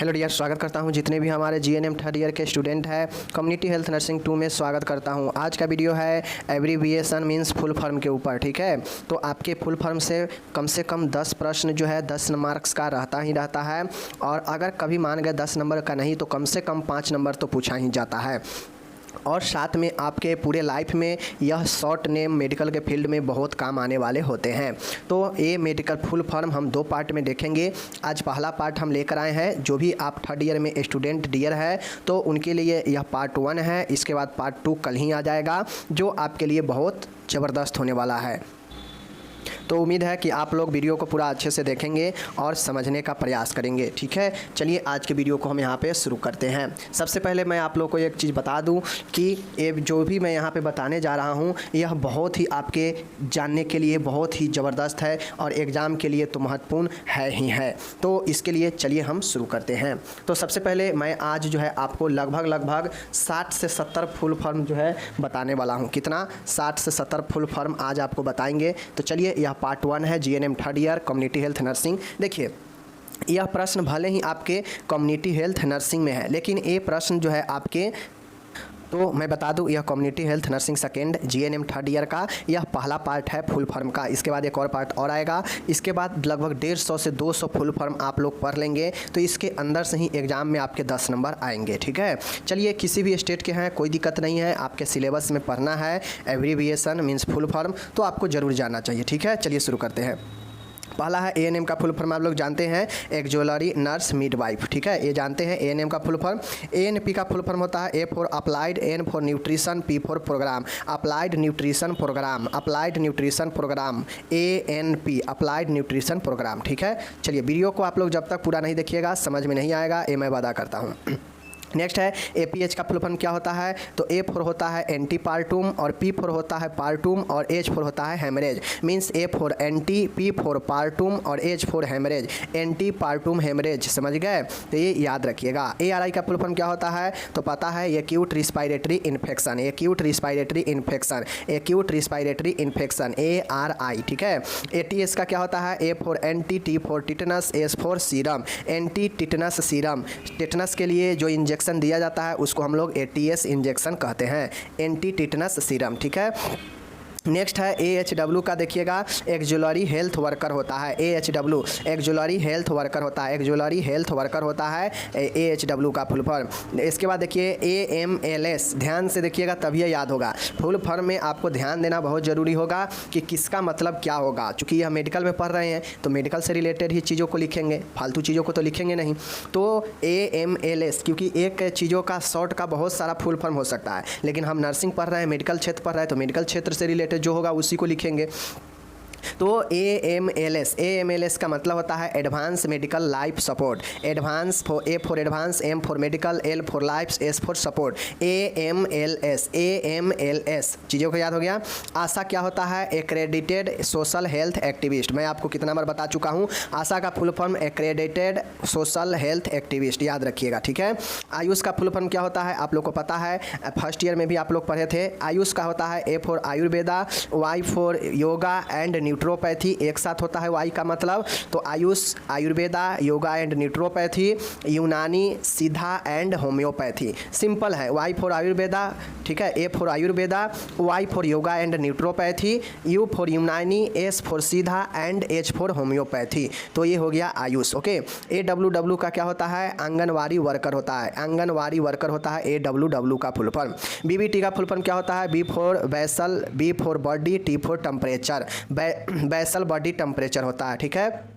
Hello dear, स्वागत करता हूं जितने भी हमारे जीएनएम थर्ड ईयर के स्टूडेंट हैं कम्युनिटी हेल्थ नर्सिंग 2 में स्वागत करता हूं। आज का वीडियो है एब्रीविएशन मींस फुल फॉर्म के ऊपर। ठीक है, तो आपके फुल फॉर्म से कम 10 प्रश्न जो है 10 मार्क्स का रहता ही रहता है, और अगर कभी मान गए 10 नंबर का नहीं तो कम से कम 5 नंबर तो पूछा ही जाता है। और साथ में आपके पूरे लाइफ में यह शॉर्ट नेम मेडिकल के फील्ड में बहुत काम आने वाले होते हैं। तो ये मेडिकल फुल फॉर्म हम 2 पार्ट में देखेंगे। आज पहला पार्ट हम लेकर आए हैं, जो भी आप थर्ड ईयर में स्टूडेंट डियर है तो उनके लिए यह पार्ट 1 है। इसके बाद पार्ट 2 कल ही आ जाएगा, जो आपके लिए बहुत ज़बरदस्त होने वाला है। तो उम्मीद है कि आप लोग वीडियो को पूरा अच्छे से देखेंगे और समझने का प्रयास करेंगे। ठीक है, चलिए आज के वीडियो को हम यहाँ पे शुरू करते हैं। सबसे पहले मैं आप लोग को एक चीज़ बता दूं कि ये जो भी मैं यहाँ पे बताने जा रहा हूँ यह बहुत ही आपके जानने के लिए बहुत ही ज़बरदस्त है और एग्ज़ाम के लिए तो महत्वपूर्ण है ही है। तो इसके लिए चलिए हम शुरू करते हैं। तो सबसे पहले मैं आज जो है आपको लगभग 60 से 70 फुल फॉर्म जो है बताने वाला हूँ। कितना? 60 से 70 फुल फॉर्म आज आपको बताएंगे। तो चलिए, यह पार्ट 1 है GNM third year community health nursing. देखिए, यह प्रश्न भले ही आपके कम्युनिटी हेल्थ नर्सिंग में है, लेकिन ये प्रश्न जो है आपके, तो मैं बता दूं यह community health nursing second GNM third year का यह पहला पार्ट है फुल फॉर्म का। इसके बाद एक और पार्ट और आएगा। इसके बाद लगभग 150 से 200 फुल फॉर्म आप लोग पढ़ लेंगे, तो इसके अंदर से ही एग्जाम में आपके 10 नंबर आएंगे। ठीक है, चलिए, किसी भी स्टेट के हैं कोई दिक्कत नहीं है, आपके सिलेबस में पढ़ना है एब्रीविएशन मीन्स फुल फॉर्म, तो आपको ज़रूर जानना चाहिए। ठीक है, चलिए शुरू करते हैं। पहला है एएनएम का फुल फॉर्म, आप लोग जानते हैं एक्जुलरी नर्स मिडवाइफ। ठीक है, ये जानते हैं एएनएम का फुल फॉर्म। एएनपी का फुल फॉर्म होता है A for applied, N for nutrition, P for programme, applied nutrition programme, applied nutrition programme, ANP applied nutrition programme. ठीक है, चलिए, वीडियो को आप लोग जब तक पूरा नहीं देखिएगा समझ में नहीं आएगा, ये मैं वादा करता हूँ। नेक्स्ट है एपीएच का फुल फॉर्म क्या होता है? तो ए फॉर होता है एंटी पार्टूम, और पी फॉर होता है पार्टूम, और एच फॉर होता है haemorrhage. Means A for ante, P for partum और H for haemorrhage, ante partum haemorrhage. समझ गए? तो ये याद रखिएगा। एआरआई का फुल फॉर्म क्या होता है? तो पता है acute respiratory infection, acute respiratory infection, acute respiratory infection, ARY. ठीक है, एटीएस का क्या होता है? A for anti, T for tetanus, S for serum, anti tetanus serum. Tetanus के लिए जो इंजेक्शन दिया जाता है उसको हम लोग एटीएस इंजेक्शन कहते हैं, एंटी टिटनस सीरम। ठीक है, नेक्स्ट है एएचडब्ल्यू का। देखिएगा, एक्जुलरी हेल्थ वर्कर होता है। एएचडब्ल्यू एक्जुलरी हेल्थ वर्कर होता है, एक्जुलरी हेल्थ वर्कर होता है एएचडब्ल्यू का फुल फॉर्म। इसके बाद देखिए एएमएलएस, ध्यान से देखिएगा तभी याद होगा। फुल फॉर्म में आपको ध्यान देना बहुत ज़रूरी होगा कि किसका मतलब क्या होगा। चूँकि यह मेडिकल में पढ़ रहे हैं तो मेडिकल से रिलेटेड ही चीज़ों को लिखेंगे, फालतू चीज़ों को तो लिखेंगे नहीं। तो एएमएलएस, क्योंकि एक चीज़ों का शॉर्ट का बहुत सारा फुल फॉर्म हो सकता है, लेकिन हम नर्सिंग पढ़ रहे हैं, मेडिकल क्षेत्र पढ़ रहे हैं, तो मेडिकल क्षेत्र से रिलेटेड जो होगा उसी को लिखेंगे। तो एएमएलएस का मतलब होता है advance medical life support. Advance for A for advance, M for medical, L for life, S for support. AMLS चीज़ों को याद हो गया। आशा क्या होता है? Accredited social health activist. मैं आपको कितना बार बता चुका हूँ, आशा का full form accredited social health activist, याद रखिएगा। ठीक है, आयुष का फुल फॉर्म क्या होता है? आप लोग को पता है, फर्स्ट ईयर में भी आप लोग पढ़े थे। आयुष का होता है A for Ayurveda, Y for yoga and naturopathy, एक साथ होता है वाई का मतलब। तो AYUSH Ayurveda, yoga and naturopathy, Unani, Siddha and homoeopathy. Simple है, वाई फॉर आयुर्वेदा, ठीक है, A for Ayurveda, Y for yoga and naturopathy, U for Unani, S for Siddha and H for homoeopathy. तो ये हो गया आयुष। ओके, एडब्ल्यू का क्या होता है? आंगनवाड़ी वर्कर होता है, आंगनवाड़ी वर्कर होता है एडब्ल्यू का फुल फॉर्म। बीबीटी का फुल फॉर्म क्या होता है? B for basal, B for body, T for temperature, basal body temperature होता है। ठीक है,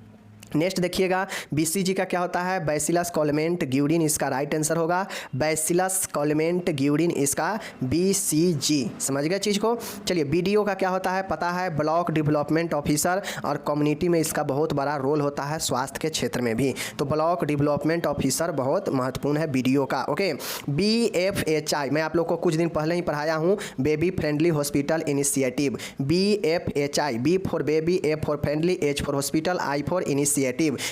नेक्स्ट देखिएगा, बीसीजी का क्या होता है? बैसिलस कॉलमेंट ग्यूरिन, इसका राइट आंसर होगा बैसिलस कॉलमेंट ग्यूरिन, इसका बीसीजी। समझ गए चीज़ को? चलिए, बीडीओ का क्या होता है? पता है, ब्लॉक डेवलपमेंट ऑफिसर, और कम्युनिटी में इसका बहुत बड़ा रोल होता है, स्वास्थ्य के क्षेत्र में भी। तो ब्लॉक डेवलपमेंट ऑफिसर बहुत महत्वपूर्ण है बीडीओ का। ओके, बीएफएचआई मैं आप लोग को कुछ दिन पहले ही पढ़ाया हूँ, baby friendly hospital initiative. BFHI, B for baby, A for friendly, H for hospital, I for initiative,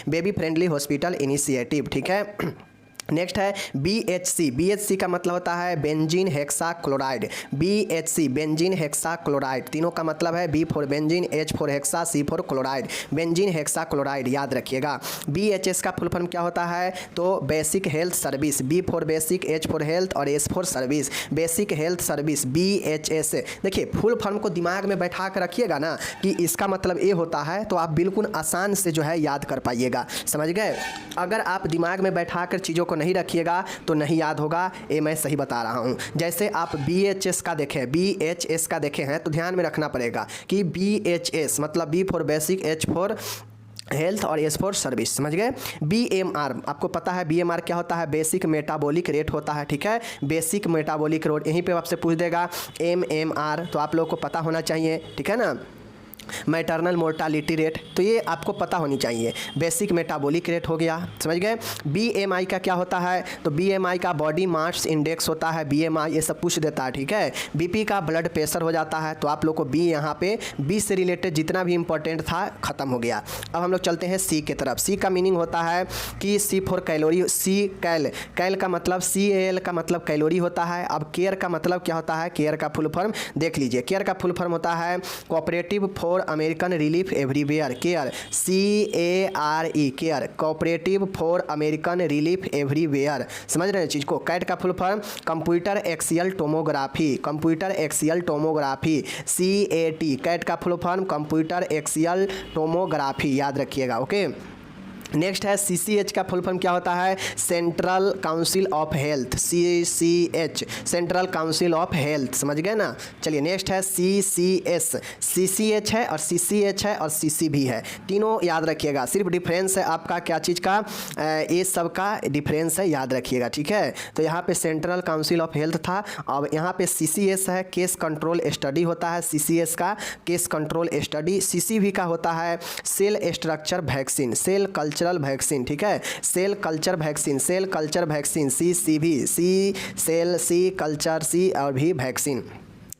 baby friendly hospital initiative. ठीक है, नेक्स्ट है BHC। BHC का मतलब होता है benzene hexa chloride. BHC benzene hexa chloride, तीनों का मतलब है B for benzene, H for hexa, C for chloride, benzene hexa chloride, याद रखिएगा। BHS का फुल फॉर्म क्या होता है? तो basic health service, B for basic, H for health और S for service, basic health service BHS। देखिए full form को दिमाग में बैठा कर रखिएगा ना कि इसका मतलब ये होता है, तो आप बिल्कुल आसान से जो है याद कर पाइएगा, समझ गए। अगर आप दिमाग में बैठा कर चीज़ों को नहीं रखिएगा तो नहीं याद होगा, ये मैं सही बता रहा हूँ। जैसे आप BHS का देखें, BHS का देखे हैं तो ध्यान में रखना पड़ेगा कि BHS मतलब B for basic, H for health और S फॉर सर्विस, समझ गए। BMR आपको पता है BMR क्या होता है? बेसिक मेटाबॉलिक रेट होता है, ठीक है, बेसिक मेटाबॉलिक रेट। यहीं पे आपसे पूछ देगा MMR, तो आप लोगों को पता होना चाहिए, ठीक है ना। मैटरनल मोर्टालिटी रेट, तो ये आपको पता होनी चाहिए। बेसिक मेटाबॉलिक रेट हो गया, समझ गए। BMI का क्या होता है? तो BMI का बॉडी मास इंडेक्स होता है, BMI ये सब पूछ देता है, ठीक है। BP का ब्लड प्रेशर हो जाता है, तो आप लोग को B यहाँ पे B से रिलेटेड जितना भी इंपॉर्टेंट था खत्म हो गया। अब हम लोग चलते हैं C की तरफ। C का मीनिंग होता है कि C फॉर कैलोरी, C कैल, कैल का मतलब CAL का मतलब कैलोरी होता है। अब केयर का मतलब क्या होता है? केयर का फुल फॉर्म देख लीजिए, केयर का फुल फॉर्म होता है cooperative for American relief everywhere, care, CARE, care, cooperative for American relief everywhere, समझ रहे हैं चीज़ को। कैट का full form computer axial tomography, computer axial tomography, CAT, cat का full form computer axial tomography, याद रखिएगा, ओके। नेक्स्ट है CCH का फुल फॉर्म क्या होता है? Central council of health, CCH, central council of health, समझ गए ना। चलिए नेक्स्ट है CCS, CCH है और CCH है और CC भी है, तीनों याद रखिएगा। सिर्फ डिफरेंस है आपका क्या चीज़ का? ये सब का डिफरेंस है, याद रखिएगा, ठीक है। तो यहाँ पे सेंट्रल काउंसिल ऑफ हेल्थ था, अब यहाँ पे CCS है, केस कंट्रोल स्टडी होता है CCS का, केस कंट्रोल स्टडी। CCV का होता है cell structure vaccine, cell cultural vaccine, ठीक है, cell culture vaccine, cell culture vaccine, CCV, C cell, C culture, C और भी वैक्सीन।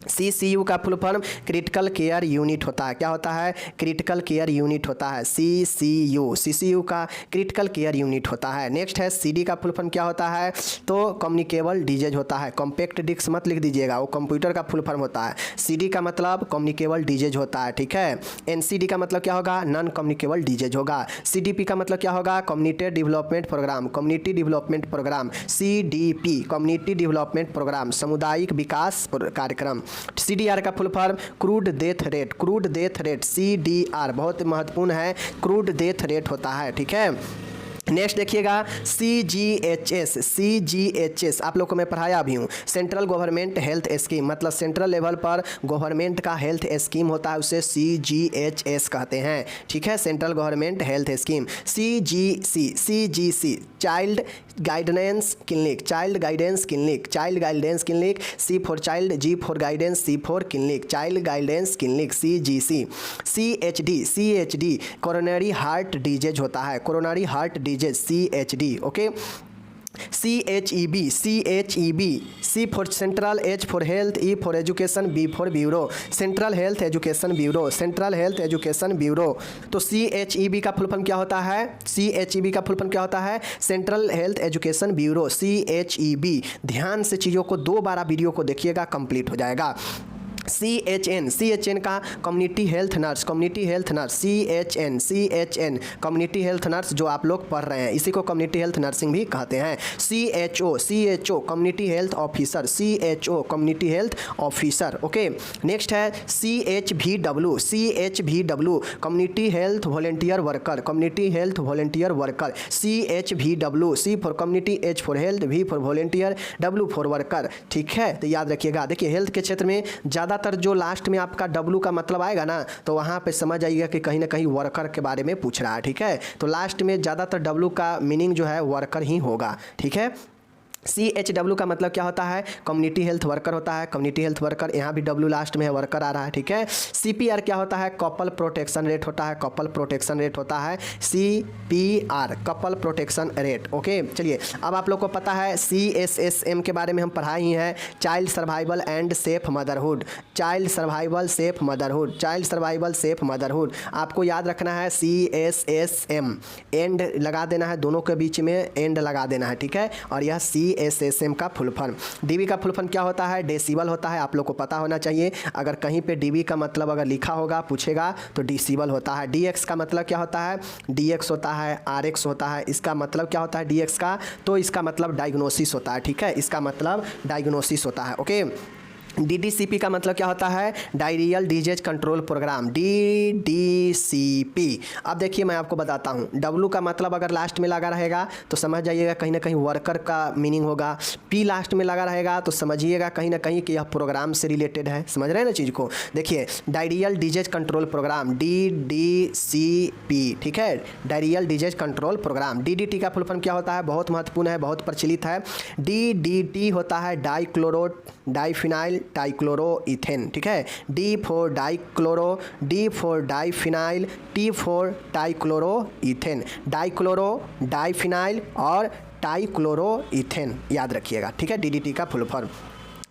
CCU का full form critical care unit होता है, क्या होता है? क्रिटिकल केयर यूनिट होता है, CCU का क्रिटिकल केयर यूनिट होता है। नेक्स्ट है CD का फुल फॉर्म क्या होता है? तो कम्युनिकेबल डिजीज होता है, कॉम्पैक्ट डिस्क मत लिख दीजिएगा, वो कंप्यूटर का फुल फॉर्म होता है। CD का मतलब कम्युनिकेबल डिजीज होता है, ठीक है। NCD का मतलब क्या होगा? नॉन कम्युनिकेबल डिजीज होगा। CDP का मतलब क्या होगा? Community development programme, community development programme, CDP community development programme, सामुदायिक विकास कार्यक्रम। CDR का full form crude death rate, crude death rate, CDR बहुत महत्वपूर्ण है, क्रूड डेथ रेट होता है, ठीक है। नेक्स्ट देखिएगा CGHS आप लोग को मैं पढ़ाया भी हूँ, सेंट्रल गवर्नमेंट हेल्थ स्कीम, मतलब सेंट्रल लेवल पर गवर्नमेंट का हेल्थ स्कीम होता है, उसे CGHS कहते हैं, ठीक है, central government health scheme. CGC child guidance clinic, child guidance clinic, child guidance clinic, C for child, G for guidance, C for clinic, child guidance clinic, CGC। CHD coronary heart disease होता है, coronary heart disease, CHD, okay. CHEB C for central, H for health, E for education, B for bureau, central health education bureau, central health education bureau. तो CHEB का full form क्या होता है? CHEB का full form क्या होता है? Central health education bureau, CHEB। ध्यान से चीज़ों को 2 बार वीडियो को देखिएगा, कंप्लीट हो जाएगा। CHN का community health nurse, community health nurse, CHN community health nurse जो आप लोग पढ़ रहे हैं, इसी को कम्युनिटी हेल्थ नर्सिंग भी कहते हैं। CHO community health officer, CHO community health officer, okay. Next है CHVW community health volunteer worker, community health volunteer worker, CHVW, C for community, H for health, V for volunteer, W for worker, ठीक है। तो याद रखिएगा, देखिए health के क्षेत्र में ज़्यादातर जो लास्ट में आपका W का मतलब आएगा ना, तो वहाँ पे समझ आइएगा कि कहीं ना कहीं वर्कर के बारे में पूछ रहा है, ठीक है। तो लास्ट में ज़्यादातर W का मीनिंग जो है वर्कर ही होगा, ठीक है। CHW का मतलब क्या होता है, कम्युनिटी हेल्थ वर्कर होता है, कम्युनिटी हेल्थ वर्कर, यहाँ भी W लास्ट में है, वर्कर आ रहा है, ठीक है। CPR क्या होता है, कपल प्रोटेक्शन रेट होता है, कपल प्रोटेक्शन रेट होता है, CPR couple protection rate. Okay, चलिए अब आप लोग को पता है CSSM के बारे में हम पढ़ा ही है, child survival and safe motherhood, child survival safe motherhood, child survival safe motherhood. आपको याद रखना है CSSM, एंड लगा देना है, दोनों के बीच में एंड लगा देना है, ठीक है। और यह CSSM का फुल फॉर्म। DB का फुल फॉर्म क्या होता है, डेसिबल होता है, आप लोग को पता होना चाहिए। अगर कहीं पे DB का मतलब अगर लिखा होगा, पूछेगा तो डेसिबल होता है। DX का मतलब क्या होता है, DX होता है, RX होता है। इसका मतलब क्या होता है DX का, तो इसका मतलब डायग्नोसिस होता है, ठीक है, इसका मतलब डायग्नोसिस होता है। ओके, DDCP का मतलब क्या होता है, diarrhoeal disease control programme, DDCP। अब देखिए मैं आपको बताता हूँ, W का मतलब अगर लास्ट में लगा रहेगा तो समझ जाइएगा कहीं ना कहीं वर्कर का मीनिंग होगा, P लास्ट में लगा रहेगा तो समझिएगा कहीं ना कहीं कि यह प्रोग्राम से रिलेटेड है। समझ रहे हैं ना चीज़ को। देखिए diarrhoeal disease control programme, DDCP, ठीक है, diarrhoeal disease control programme. DDT का फुल फॉर्म क्या होता है, बहुत महत्वपूर्ण है, बहुत प्रचलित है। DDT होता है डाइफिनाइल डाइक्लोरोइथेन, ठीक है, D for dichloro, D for diphenyl, T for dichloroethane, dichloro, diphenyl और डाइक्लोरोइथेन, याद रखिएगा, ठीक है, DDT का फुल फॉर्म।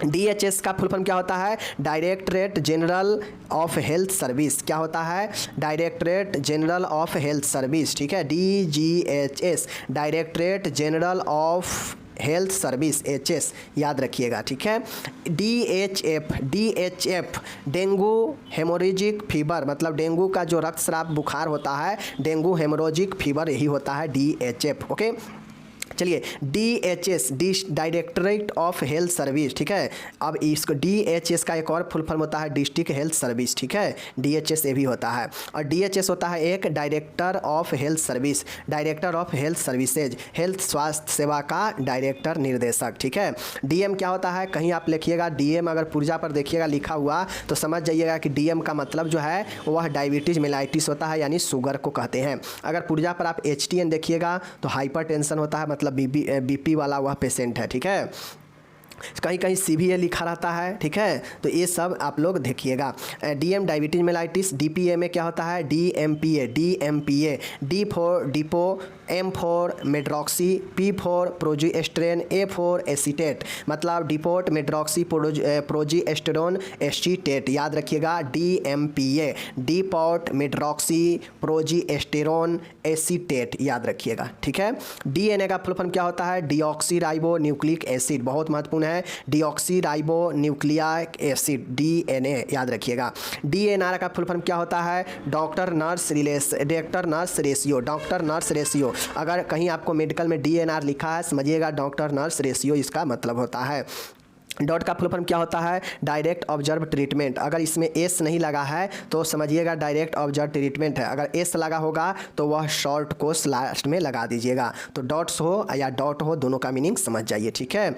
DHS का फुल फॉर्म क्या होता है, directorate general of health service, क्या होता है, directorate general of health service, ठीक है, DGHS, directorate general of health service, HS, याद रखिएगा, ठीक है। DHF डेंगू हेमोरेजिक फीवर, मतलब डेंगू का जो रक्तस्राव बुखार होता है, डेंगू हेमोरेजिक फीवर यही होता है DHF। ओके, चलिए DHS directorate of health service, ठीक है। अब इसको DHS का एक और फुल फॉर्म होता है डिस्ट्रिक्ट हेल्थ सर्विस, ठीक है, DHS ये भी होता है। और DHS होता है एक director of health service, director of health services, health स्वास्थ्य सेवा का डायरेक्टर निर्देशक, ठीक है। DM क्या होता है, कहीं आप लिखिएगा DM, अगर पुर्जा पर देखिएगा लिखा हुआ तो समझ जाइएगा कि DM का मतलब जो है वह डायबिटीज मेलाइटिस होता है, यानी शुगर को कहते हैं। अगर पुर्जा पर आप HTN देखिएगा तो हाइपर टेंशन होता है, मतलब BP वाला वह पेशेंट है, ठीक है। कहीं कहीं CVA लिखा रहता है, ठीक है, तो ये सब आप लोग देखिएगा। DM diabetes mellitus. DPA में क्या होता है, DMPA, D for depot, M for medroxy, P for progesterone, A for acetate, मतलब डिपोट मेड्रॉक्सी प्रोजेस्टेरोन एसीटेट, याद रखिएगा DMPA, depot medroxyprogesterone acetate, याद रखिएगा, ठीक है। DNA का फुल फॉर्म क्या होता है, डीऑक्सी राइबो न्यूक्लिक एसिड, बहुत महत्वपूर्ण है, deoxy ribo nucleic acid, DNA, याद रखिएगा। DNR का फुल फॉर्म क्या होता है, doctor nurse ratio, doctor nurse ratio. अगर कहीं आपको मेडिकल में DNR लिखा है, समझिएगा डॉक्टर नर्स रेशियो इसका मतलब होता है। डॉट का फुल फॉर्म क्या होता है, डायरेक्ट ऑब्जर्व ट्रीटमेंट। अगर इसमें S नहीं लगा है तो समझिएगा डायरेक्ट ऑब्जर्व ट्रीटमेंट है, अगर S लगा होगा तो वह शॉर्ट कोर्स लास्ट में लगा दीजिएगा। तो डॉट्स हो या डॉट हो, दोनों का मीनिंग समझ जाइए, ठीक है।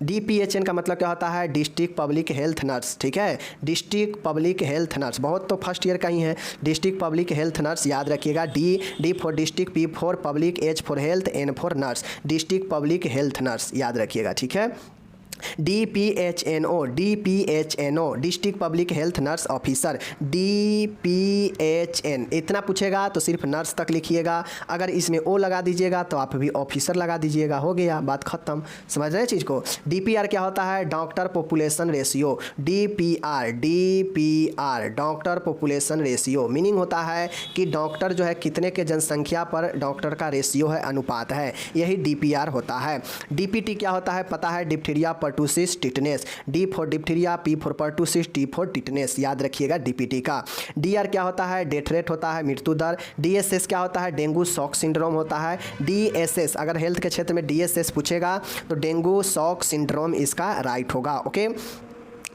DPHN का मतलब क्या होता है, डिस्ट्रिक्ट पब्लिक हेल्थ नर्स, ठीक है, डिस्ट्रिक्ट पब्लिक हेल्थ नर्स, बहुत तो फर्स्ट ईयर का ही है, डिस्ट्रिक्ट पब्लिक हेल्थ नर्स, याद रखिएगा। D for district, P for public, H for health, N for nurse, district public health nurse, याद रखिएगा, ठीक है। DPHNO, district public health nurse officer, DPHN, इतना पूछेगा तो सिर्फ नर्स तक लिखिएगा, अगर इसमें O लगा दीजिएगा तो आप भी ऑफिसर लगा दीजिएगा, हो गया, बात खत्म। समझ रहे हैं चीज़ को। DPR क्या होता है, doctor population ratio, DPR doctor population ratio, meaning होता है कि डॉक्टर जो है कितने के जनसंख्या पर डॉक्टर का रेशियो है, अनुपात है, यही DPR होता है। DPT क्या होता है, पता है, diphtheria pertussis tetanus, D for diphtheria, P for pertussis, T for tetanus, याद रखिएगा DPT का। DR क्या होता है, डेथ रेट होता है, मृत्यु दर। DSS क्या होता है, डेंगू शॉक सिंड्रोम होता है। DSS, अगर हेल्थ के क्षेत्र में DSS पूछेगा तो डेंगू शॉक सिंड्रोम इसका राइट होगा। ओके,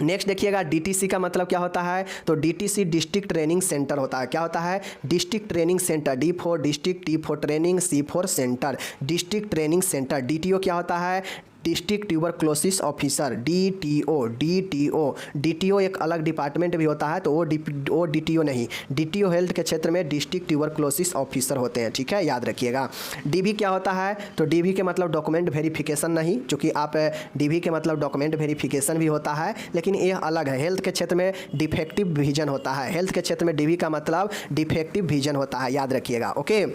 नेक्स्ट देखिएगा, DTC का मतलब क्या होता है, तो DTC डिस्ट्रिक्ट ट्रेनिंग सेंटर होता है, क्या होता है, district training centre, D for district, T for training, C for centre, district training centre. DTO क्या होता है, district tuberculosis officer, DTO। DTO एक अलग डिपार्टमेंट भी होता है, तो वो DTO नहीं, DTO हेल्थ के क्षेत्र में डिस्ट्रिक्ट ट्यूबरक्लोसिस ऑफिसर होते हैं, ठीक है, याद रखिएगा। DV क्या होता है, तो DV के मतलब डॉक्यूमेंट वेरिफिकेशन नहीं, क्योंकि आप DV के मतलब डॉक्यूमेंट वेरिफिकेशन भी होता है, लेकिन ये अलग है। हेल्थ के क्षेत्र में डिफेक्टिव विजन होता है, हेल्थ के क्षेत्र में DV का मतलब डिफेक्टिव विजन होता है, याद रखिएगा। ओके,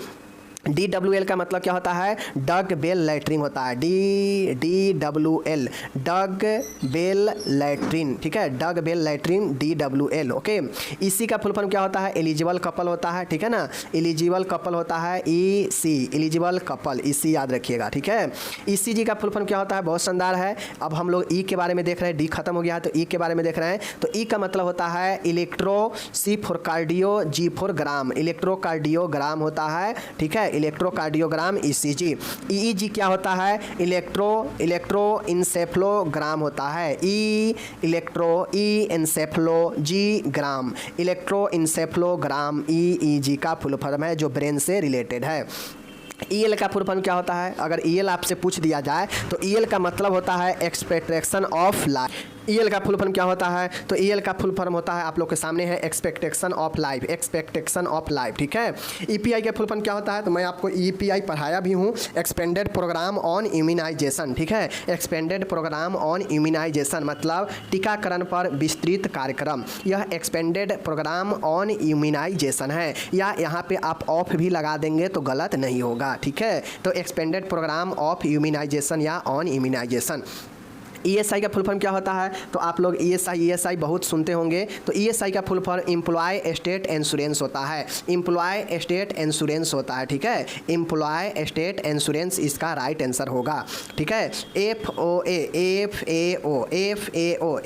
DWL का मतलब क्या होता है, डग बेल लैट्रिन होता है, DWL डग बेल लैट्रिन, ठीक है, dug well latrine DWL। Okay, EC का फुल फॉर्म क्या होता है, एलिजिबल कपल होता है, ठीक है ना, एलिजिबल कपल होता है EC, एलिजिबल कपल EC, याद रखिएगा, ठीक है। ECG का फुल फॉर्म क्या होता है, बहुत शानदार है। अब हम लोग E के बारे में देख रहे हैं, D खत्म हो गया है तो E के बारे में देख रहे हैं। तो E का मतलब होता है electro, C for cardio, G for gram, electrocardiogram होता है, ठीक है, इलेक्ट्रोकार्डियोग्राम ECG। EEG क्या होता है, इलेक्ट्रो इंसेफ्लोग्राम होता है, इंसेफ्लोजी ग्राम, इलेक्ट्रो इंसेफ्लोग्राम EEG का फुल फॉर्म है, जो ब्रेन से रिलेटेड है। EL का फुल फॉर्म क्या होता है, अगर EL आपसे पूछ दिया जाए तो EL का मतलब होता है एक्सपेक्टेशन ऑफ लाइफ। EL का फुल फॉर्म क्या होता है, तो EL का फुल फॉर्म होता है, आप लोग के सामने है, expectation of life, expectation of life, ठीक है। EPI का फुल फॉर्म क्या होता है, तो मैं आपको EPI पढ़ाया भी हूँ, एक्सपेंडेड प्रोग्राम ऑन इम्यूनाइजेशन, ठीक है, एक्सपेंडेड प्रोग्राम ऑन इम्यूनाइजेशन मतलब टीकाकरण पर विस्तृत कार्यक्रम, यह एक्सपेंडेड प्रोग्राम ऑन इम्यूनाइजेशन है, या यहाँ पे आप ऑफ भी लगा देंगे तो गलत नहीं होगा, ठीक है। तो एक्सपेंडेड प्रोग्राम ऑफ इम्यूनाइजेशन या ऑन इम्यूनाइजेशन। ESI का फुल फॉर्म क्या होता है, तो आप लोग ESI बहुत सुनते होंगे, तो ESI का full form employ state insurance होता है, एम्प्लॉय स्टेट इंश्योरेंस होता है, ठीक है, एम्प्लॉय स्टेट इंश्योरेंस इसका राइट आंसर होगा, ठीक है।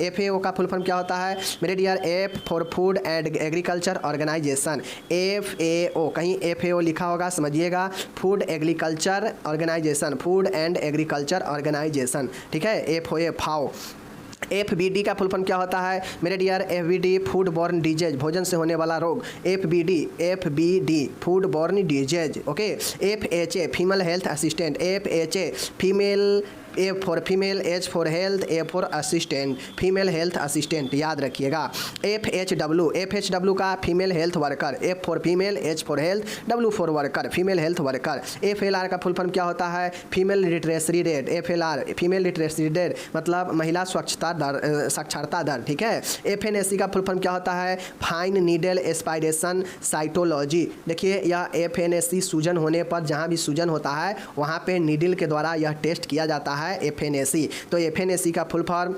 FAO का फुल फॉर्म क्या होता है मेरे dear, F for food and agriculture organisation, FAO, कहीं FAO लिखा होगा समझिएगा, food agriculture organisation, food and agriculture organisation, ठीक है, FAO। FBD का फुल फॉर्म क्या होता है मेरे dear, FBD food borne disease, भोजन से होने वाला रोग, FBD food borne disease. Okay, FHA female health assistant, FHA female, A for female, H for health, A for assistant, female health assistant, याद रखिएगा। FHW का female health worker, F for female, H for health, W for worker, female health worker. FLR का full form क्या होता है, female literacy rate, FLR female literacy rate मतलब महिला साक्षरता दर, ठीक है। FNAC का फुल फॉर्म क्या होता है, फाइन नीडल एस्पायरेशन साइटोलॉजी। देखिए यह FNAC सूजन होने पर, जहाँ भी सूजन होता है वहाँ पे नीडल के द्वारा यह टेस्ट किया जाता है, FNAC। तो FNAC का full form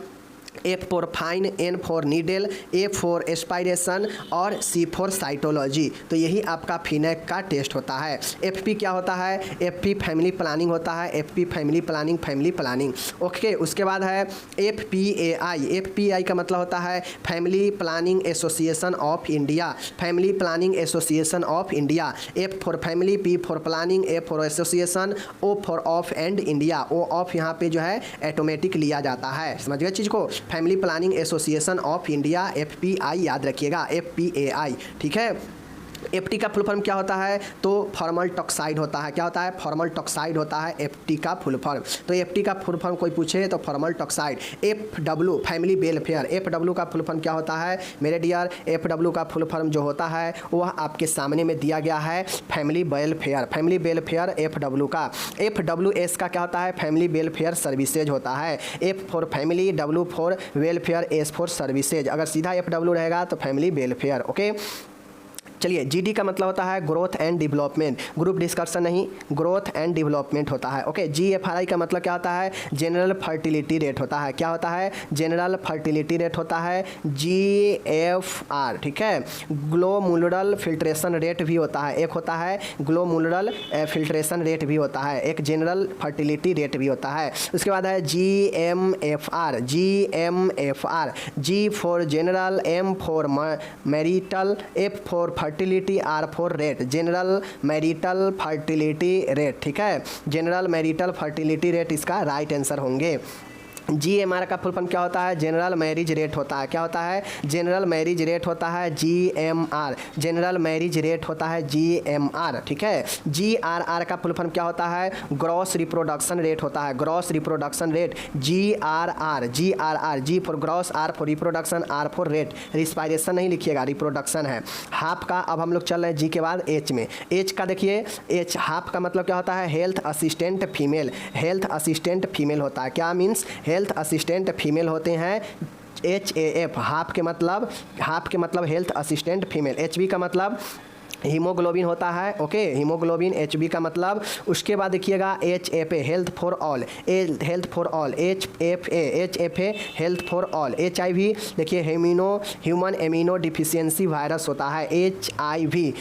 F for fine, N for needle, A for aspiration और C फॉर साइटोलॉजी। तो यही आपका फिनेक का टेस्ट होता है। FP क्या होता है, FP फैमिली प्लानिंग होता है, FP फैमिली प्लानिंग। ओके, उसके बाद है FPAI का मतलब होता है family planning association of India, family planning association of India. F for family, P for planning, A for association, O for of and India. O of यहाँ पे जो है ऑटोमेटिक लिया जाता है, समझ गए चीज़ को, family planning association of India, FPI, याद रखिएगा, FPAI, ठीक है। FT का फुल फॉर्म क्या होता है, तो फॉर्मल टॉक्साइड होता है, क्या होता है, फॉर्मल टॉक्साइड होता है FT का फुल फॉर्म। तो FT का फुल फॉर्म कोई पूछे तो formal toxoid. FW family welfare, FW का फुल फॉर्म क्या होता है मेरे डियर, FW का फुल फॉर्म जो होता है वह आपके सामने में दिया गया है, फैमिली वेलफेयर FW का। FWS का क्या होता है, फैमिली वेलफेयर सर्विसेज होता है, F for family, W for welfare, S for services. अगर सीधा FW रहेगा तो फैमिली वेलफेयर। ओके, चलिए GD का मतलब होता है growth and development, group discussion नहीं, ग्रोथ एंड डेवलपमेंट होता है। ओके, GFRI का मतलब क्या होता है, जनरल फर्टिलिटी रेट होता है, क्या होता है, जनरल फर्टिलिटी रेट होता है, GFR, ठीक है। ग्लोमुलरल फिल्ट्रेशन रेट भी होता है, एक होता है ग्लोमुलरल फिल्ट्रेशन रेट भी होता है, एक जनरल फर्टिलिटी रेट भी होता है। उसके बाद है GMFR, G for general, M for marital, F for fertility, R for rate, general marital fertility rate, ठीक है, जनरल मैरिटल फर्टिलिटी रेट इसका राइट आंसर होंगे। GMR का फुल फॉर्म क्या होता है? जनरल मैरिज रेट होता है। क्या होता है? जनरल मैरिज रेट होता है GMR। जनरल मैरिज रेट होता है GMR, ठीक है। GRR का फुल फॉर्म क्या होता है? ग्रॉस रिप्रोडक्शन रेट होता है। Gross reproduction rate GRR। G for gross, R for reproduction, R for rate. Respiration नहीं लिखिएगा, रिप्रोडक्शन है। हाफ का अब हम लोग चल रहे हैं G के बाद H में। H का देखिए, H हाफ का मतलब क्या होता है? Health assistant female. Health assistant female होता है। क्या मीन्स? हेल्थ असिस्टेंट फीमेल होते हैं HAF। हाफ के मतलब हेल्थ असिस्टेंट फीमेल। HB का मतलब हीमोग्लोबिन होता है, ओके। हीमोग्लोबिन HB का मतलब। उसके बाद देखिएगा HFA health for all. Health for all. HFA health for all. HIV देखिए ह्यूमन एमिनो डिफिशियंसी वायरस होता है। HIV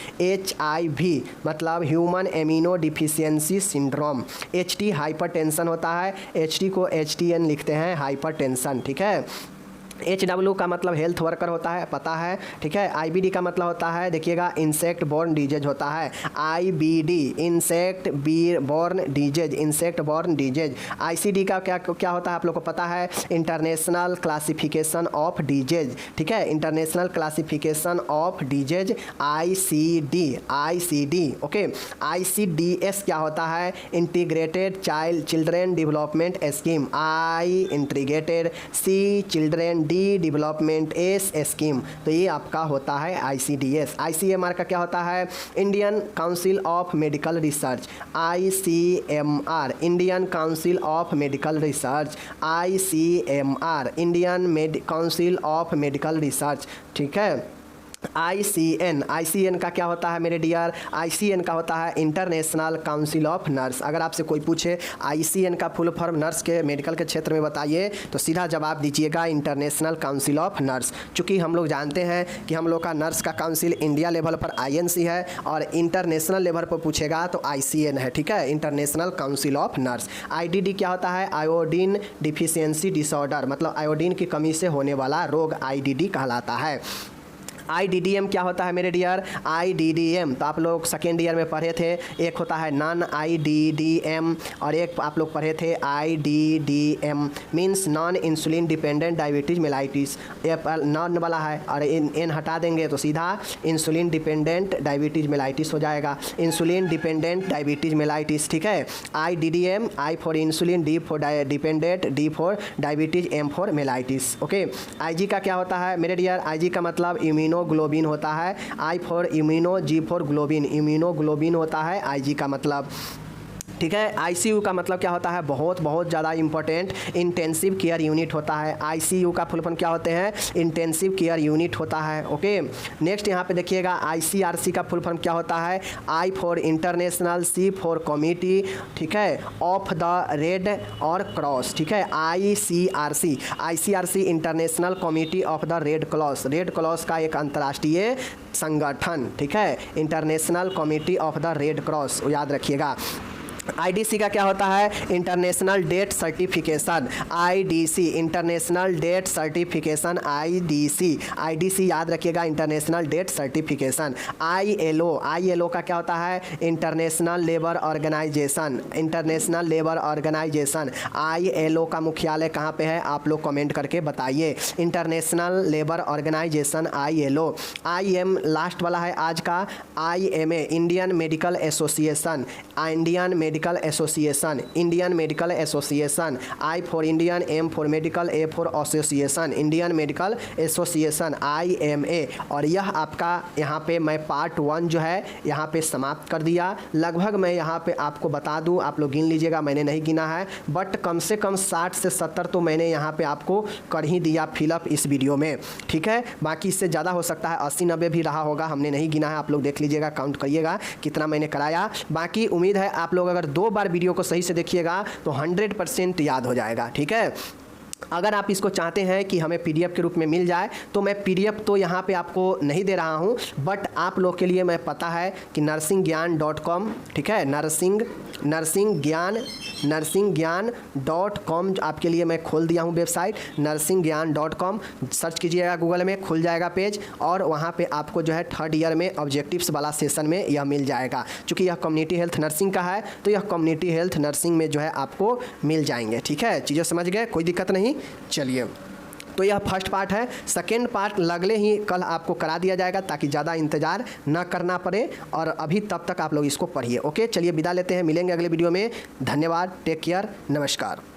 मतलब human amino deficiency syndrome. HT hypertension होता है। HT को HTN लिखते हैं, हाइपरटेंशन, ठीक है। HW का मतलब हेल्थ वर्कर होता है, पता है, ठीक है। IBD का मतलब होता है, देखिएगा इंसेक्ट बॉर्न डिजीज होता है। IBD insect borne disease. ICD का क्या होता है आप लोग को पता है? इंटरनेशनल क्लासिफिकेशन ऑफ डिजीज, ठीक है। International classification of disease ICD, okay. ICDS क्या होता है? Integrated children development scheme. Integrated children development scheme. तो ये आपका होता है ICDS। ICMR का क्या होता है? Indian council of medical research. ICMR Indian council of medical research. ICMR Indian council of medical research, ठीक है। ICN का क्या होता है मेरे डियर? ICN का होता है इंटरनेशनल काउंसिल ऑफ नर्स। अगर आपसे कोई पूछे ICN का फुल फॉर्म नर्स के मेडिकल के क्षेत्र में बताइए, तो सीधा जवाब दीजिएगा इंटरनेशनल काउंसिल ऑफ नर्स। चूँकि हम लोग जानते हैं कि हम लोग का नर्स का काउंसिल इंडिया लेवल पर INC है, और इंटरनेशनल लेवल पर पूछेगा तो ICN है, ठीक है, international council of nurse. IDD क्या होता है? आयोडीन डिफिशियंसी डिसऑर्डर, मतलब आयोडीन की कमी से होने वाला रोग IDD कहलाता है। IDDM क्या होता है मेरे डियर? IDDM तो आप लोग सेकेंड ईयर में पढ़े थे, एक होता है नॉन IDDM और एक आप लोग पढ़े थे IDDM means non insulin dependent diabetes mellitus. ये नॉन वाला है और N हटा देंगे तो सीधा इंसुलिन डिपेंडेंट डायबिटीज मेलाइटिस हो जाएगा। इंसुलिन डिपेंडेंट डायबिटीज मेलाइटिस, ठीक है। IDDM, I for insulin, D for dependent, D for diabetes, M for mellitus, okay. IG का क्या होता है मेरे डियर? IG का मतलब इम्यूनोग्लोबिन होता है। I for immuno, G for globin, immunoglobulin होता है IG का मतलब, ठीक है। ICU का मतलब क्या होता है? बहुत ज़्यादा इंपॉर्टेंट, इंटेंसिव केयर यूनिट होता है। ICU का फुल फॉर्म क्या होते हैं? इंटेंसिव केयर यूनिट होता है, ओके। नेक्स्ट यहाँ पे देखिएगा ICRC का फुल फॉर्म क्या होता है? I for international, C for committee, ठीक है, ऑफ द रेड और क्रॉस, ठीक है। ICRC international committee of the red cross. Red cross का एक अंतर्राष्ट्रीय संगठन, ठीक है, international committee of the red cross, याद रखिएगा। IDC का क्या होता है? International date certification. IDC international date certification, IDC याद रखिएगा, इंटरनेशनल डेट सर्टिफिकेशन। ILO का क्या होता है? International labour organisation. International labour organisation. ILO का मुख्यालय कहाँ पे है? आप लोग कमेंट करके बताइए। International labour organisation ILO। IM last वाला है आज का, IMA Indian medical association. Indian medical association. I for Indian, M for medical, A for association, Indian medical association IMA। और यह आपका यहाँ पे मैं पार्ट 1 जो है यहाँ पे समाप्त कर दिया। लगभग मैं यहाँ पे आपको बता दूँ, आप लोग गिन लीजिएगा, मैंने नहीं गिना है, बट कम से कम 60 से 70 तो मैंने यहाँ पे आपको कर ही दिया फिलअप इस वीडियो में, ठीक है। बाकी इससे ज़्यादा हो सकता है, 80-90 भी रहा होगा, हमने नहीं गिना है, आप लोग देख लीजिएगा, काउंट करिएगा कितना मैंने कराया। बाकी उम्मीद है आप लोग अगर 2 बार वीडियो को सही से देखिएगा तो 100% याद हो जाएगा, ठीक है। अगर आप इसको चाहते हैं कि हमें पीडीएफ के रूप में मिल जाए तो मैं पीडीएफ तो यहाँ पे आपको नहीं दे रहा हूँ, बट आप लोग के लिए मैं पता है कि nursingyan.com, ठीक है, nursingyan.com आपके लिए मैं खोल दिया हूँ वेबसाइट nursingyan.com। सर्च कीजिएगा गूगल में, खुल जाएगा पेज और वहाँ पे आपको जो है 3rd ईयर में ऑब्जेक्टिव्स वाला सेशन में यह मिल जाएगा। चूँकि यह कम्युनिटी हेल्थ नर्सिंग का है तो यह कम्युनिटी हेल्थ नर्सिंग में जो है आपको मिल जाएंगे। ठीक है, चीज़ें समझ गए, कोई दिक्कत नहीं। चलिए, तो यह फर्स्ट पार्ट है। सेकेंड पार्ट अगले ही कल आपको करा दिया जाएगा ताकि ज़्यादा इंतज़ार ना करना पड़े, और अभी तब तक आप लोग इसको पढ़िए। ओके, चलिए विदा लेते हैं, मिलेंगे अगले वीडियो में। धन्यवाद, टेक केयर, नमस्कार।